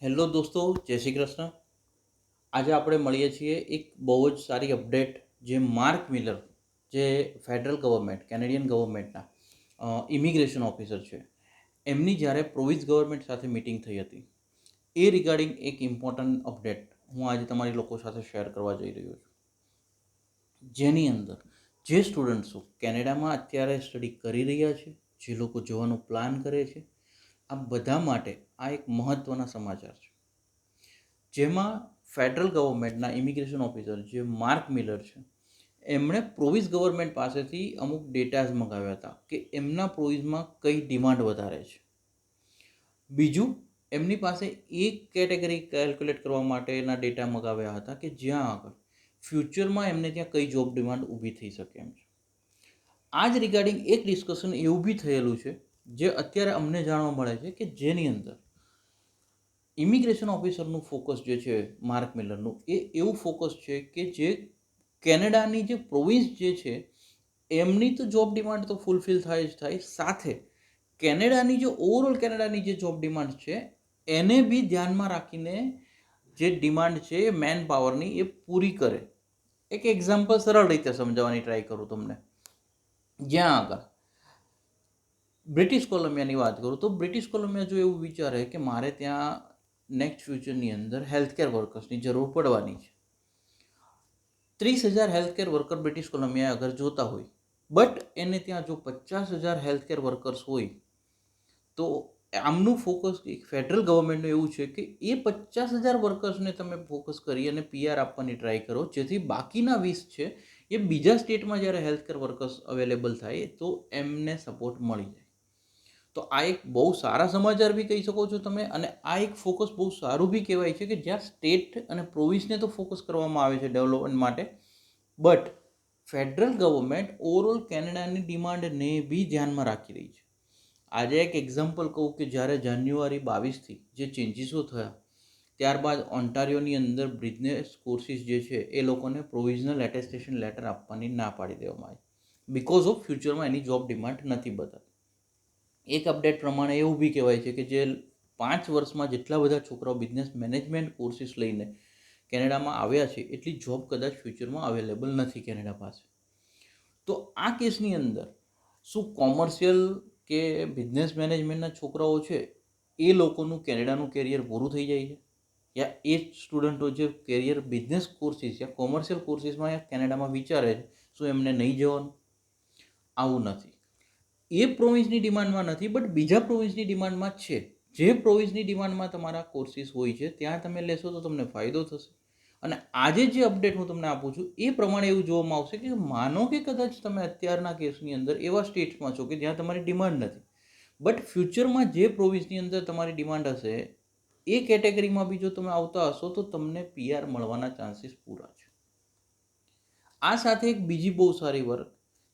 Hello દોસ્તો, જય શ્રી કૃષ્ણ. આજે આપણે મળીએ છીએ એક બહુ જ સારી અપડેટ જે માર્ક મિલર, જે ફેડરલ ગવર્મેન્ટ કેનેડિયન ગવર્મેન્ટના ઇમિગ્રેશન ઓફિસર છે, એમની જ્યારે પ્રોવિન્સ ગવર્મેન્ટ સાથે મિટિંગ થઈ હતી એ રિગાર્ડિંગ એક ઇમ્પોર્ટન્ટ અપડેટ હું આજે તમારી લોકો સાથે શેર કરવા જઈ રહ્યો છું. જેની અંદર જે સ્ટુડન્ટ્સો કેનેડામાં અત્યારે સ્ટડી કરી રહ્યા છે, જે લોકો જવાનું પ્લાન કરે છે, આ બધા માટે આ એક મહત્ત્વના સમાચાર છે. જેમાં ફેડરલ ગવર્મેન્ટના ઇમિગ્રેશન ઓફિસર જે માર્ક મિલર છે, એમણે પ્રોવિન્સ ગવર્મેન્ટ પાસેથી અમુક ડેટાઝ મંગાવ્યા હતા કે એમના પ્રોવિન્સમાં કઈ ડિમાન્ડ વધારે છે. બીજું, એમની પાસે એક કેટેગરી કેલ્ક્યુલેટ કરવા માટેના ડેટા મંગાવ્યા હતા કે જ્યાં આગળ ફ્યુચરમાં એમને ત્યાં કઈ જોબ ડિમાન્ડ ઊભી થઈ શકે એમ છે. આ જ રિગાર્ડિંગ એક ડિસ્કશન એવું બી થયેલું છે જે અત્યારે અમને જાણવા મળે છે કે જેની અંદર ઇમિગ્રેશન ઓફિસરનું ફોકસ જે છે માર્ક મિલરનું, એ એવું ફોકસ છે કે જે કેનેડાની જે પ્રોવિન્સ જે છે એમની તો જોબ ડિમાન્ડ તો ફૂલફિલ થાય જ થાય, સાથે કેનેડાની જે ઓવરઓલ કેનેડાની જે જોબ ડિમાન્ડ છે એને બી ધ્યાનમાં રાખીને જે ડિમાન્ડ છે મેન પાવરની એ પૂરી કરે. એક એક્ઝામ્પલ સરળ રીતે સમજાવવાની ટ્રાય કરું તમને. જ્યાં આગળ બ્રિટિશ કોલંબિયાની વાત કરું તો બ્રિટિશ કોલંબિયા જો એવું વિચારે કે મારે ત્યાં નેક્સ્ટ ફ્યુચરની અંદર હેલ્થકેર વર્કર્સની જરૂર પડવાની છે, 30,000 હેલ્થકેર વર્કર બ્રિટિશ કોલંબિયા અગર જોતા હોય, બટ એને ત્યાં જો 50,000 હેલ્થકેર વર્કર્સ હોય, તો આમનું ફોકસ ફેડરલ ગવર્મેન્ટનું એવું છે કે એ 50,000 વર્કર્સને તમે ફોકસ કરી અને પીઆર આપવાની ટ્રાય કરો, જેથી બાકીના 20 છે એ બીજા સ્ટેટમાં જ્યારે હેલ્થકેર વર્કર્સ અવેલેબલ થાય તો એમને સપોર્ટ મળી જાય. તો આ એક બહુ સારા સમાચાર બી કહી શકો છો તમે, અને આ એક ફોકસ બહુ સારું બી કહેવાય છે કે જ્યાં સ્ટેટ અને પ્રોવિન્સને તો ફોકસ કરવામાં આવે છે ડેવલપમેન્ટ માટે, બટ ફેડરલ ગવર્મેન્ટ ઓવરઓલ કેનેડાની ડિમાન્ડને બી ધ્યાનમાં રાખી રહી છે. આજે એક એક્ઝામ્પલ કહું કે જ્યારે જાન્યુઆરી 22થી જે ચેન્જીસો થયા, ત્યારબાદ ઓન્ટારિયોની અંદર બિઝનેસ કોર્સિસ જે છે એ લોકોને પ્રોવિઝનલ એટેસ્ટેશન લેટર આપવાની ના પાડી દેવામાં આવી, બિકોઝ ઓફ ફ્યુચરમાં એની જોબ ડિમાન્ડ નથી બતાવી. એક અપડેટ પ્રમાણે એવું બી કહેવાય છે કે જે 5 વર્ષમાં જેટલા બધા છોકરાઓ બિઝનેસ મેનેજમેન્ટ કોર્સિસ લઈને કેનેડામાં આવ્યા છે એટલી જોબ કદાચ ફ્યુચરમાં અવેલેબલ નથી કેનેડા પાસે. તો આ કેસની અંદર શું કોમર્શિયલ કે બિઝનેસ મેનેજમેન્ટના છોકરાઓ છે એ લોકોનું કેનેડાનું કેરિયર પૂરું થઈ જાય છે, યા એ સ્ટુડન્ટો જે કેરિયર બિઝનેસ કોર્સિસ યા કોમર્શિયલ કોર્સિસમાં કેનેડામાં વિચારે છે શું એમને નહીં જવાનું? આવું નથી. એ પ્રોવિન્સની ડિમાન્ડમાં નથી, બટ બીજા પ્રોવિન્સની ડિમાન્ડમાં છે. જે પ્રોવિન્સની ડિમાન્ડમાં તમારા કોર્સિસ હોય છે ત્યાં તમે લેશો તો તમને ફાયદો થશે. અને આજે જે અપડેટ હું તમને આપું છું એ પ્રમાણે એવું જોવામાં આવશે કે માનો કે કદાચ તમે અત્યારના કેસની અંદર એવા સ્ટેટ્સમાં છો કે જ્યાં તમારી ડિમાન્ડ નથી, બટ ફ્યુચરમાં જે પ્રોવિન્સની અંદર તમારી ડિમાન્ડ હશે એ કેટેગરીમાં બી જો તમે આવતા હશો તો તમને પીઆર મળવાના ચાન્સીસ પૂરા છે. આ સાથે એક બીજી બહુ સારી વર્ક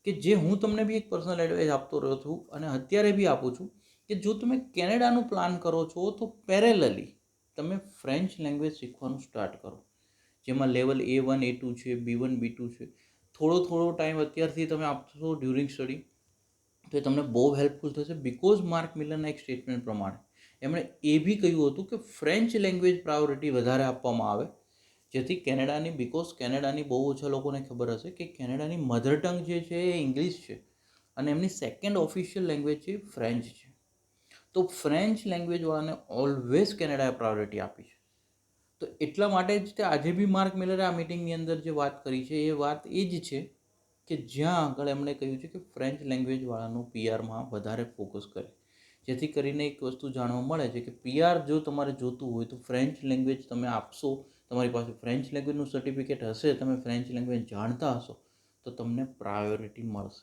કે જે હું તમને બી એક પર્સનલ એડવાઇસ આપતો રહ્યો છું અને અત્યારે બી આપું છું કે જો તમે કેનેડાનું પ્લાન કરો છો તો પેરેલલી તમે ફ્રેન્ચ લેંગ્વેજ શીખવાનું સ્ટાર્ટ કરો, જેમાં લેવલ A1 A2 છે, B1 B2 છે. થોડો ટાઈમ અત્યારથી તમે આપશો ડ્યુરિંગ સ્ટડી તો એ તમને બહુ હેલ્પફુલ થશે. બિકોઝ માર્ક મિલરના એક સ્ટેટમેન્ટ પ્રમાણે એમણે એ બી કહ્યું હતું કે ફ્રેન્ચ લેંગ્વેજ પ્રાયોરિટી વધારે આપવામાં આવે, જેથી કેનેડાની, બિકોઝ કેનેડાની બહુ ઓછા લોકોને ખબર હશે કે કેનેડાની મધર ટંગ જે છે એ ઇંગ્લિશ છે અને એમની સેકન્ડ ઓફિશિયલ લેંગ્વેજ છે ફ્રેન્ચ છે. તો ફ્રેન્ચ લેંગ્વેજવાળાને ઓલવેઝ કેનેડાએ પ્રાયોરિટી આપી છે. તો એટલા માટે જ તે આજે બી માર્ક મિલરે આ મિટિંગની અંદર જે વાત કરી છે એ વાત એ જ છે કે જ્યાં આગળ એમણે કહ્યું છે કે ફ્રેન્ચ લેંગ્વેજવાળાનું પીઆરમાં વધારે ફોકસ કરે, જેથી કરીને એક વસ્તુ જાણવા મળે છે કે પીઆર જો તમારે જોતું હોય તો ફ્રેન્ચ લેંગ્વેજ તમે આપશો, તમારી પાસે ફ્રેન્ચ લેંગ્વેજનું સર્ટિફિકેટ હશે, તમે ફ્રેન્ચ લેંગ્વેજ જાણતા હશો તો તમને પ્રાયોરિટી મળશે.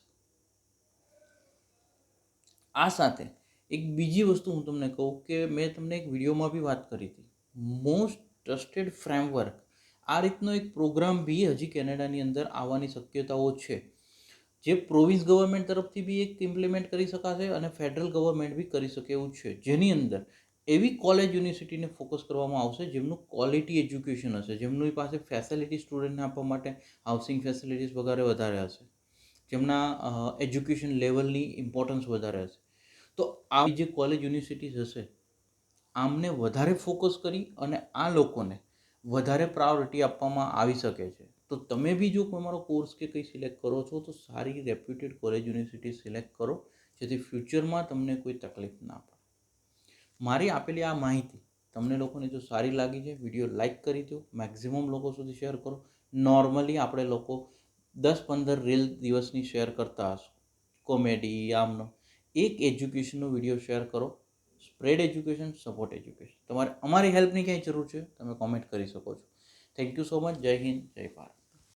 આ સાથે એક બીજી વસ્તુ હું તમને કહું કે મેં તમને એક વિડીયોમાં બી વાત કરી હતી, મોસ્ટ ટ્રસ્ટેડ ફ્રેમવર્ક, આ રીતનો એક પ્રોગ્રામ બી હજી કેનેડાની અંદર આવવાની શક્યતાઓ છે, જે પ્રોવિન્સ ગવર્મેન્ટ તરફથી બી એક ઇમ્પ્લિમેન્ટ કરી શકાશે અને ફેડરલ ગવર્મેન્ટ બી કરી શકે એવું છે, જેની અંદર એવી કોલેજ યુનિવર્સિટીને ફોકસ કરવામાં આવશે જેમનું ક્વોલિટી એજ્યુકેશન હશે, જેમની પાસે ફેસિલિટી સ્ટુડન્ટને આપવા માટે હાઉસિંગ ફેસિલિટીઝ વગેરે વધારે હશે, જેમના એજ્યુકેશન લેવલની ઇમ્પોર્ટન્સ વધારે હશે. તો આ જે કોલેજ યુનિવર્સિટીઝ હશે આમને વધારે ફોકસ કરી અને આ લોકોને વધારે પ્રાયોરિટી આપવામાં આવી શકે છે. તો તમે બી જો તમારો કોર્સ કે કંઈ સિલેક્ટ કરો છો તો સારી રેપ્યુટેડ કોલેજ યુનિવર્સિટી સિલેક્ટ કરો, જેથી ફ્યુચરમાં તમને કોઈ તકલીફ ના પડે. મારી આપેલી આ માહિતી તમને લોકોને જો સારી લાગી છે, વિડીયો લાઇક કરી દો, મેક્સિમમ લોકો સુધી શેર કરો. નોર્મલી આપણે લોકો 10-15 રીલ દિવસની શેર કરતા હશું, કોમેડી આમનો. એક એજ્યુકેશનનો વિડીયો શેર કરો. Spread education, support education. તમારે અમારી હેલ્પની ક્યાંય જરૂર છે તમે કોમેન્ટ કરી શકો છો. Thank you so much. જય હિન્દ, જય ભારત.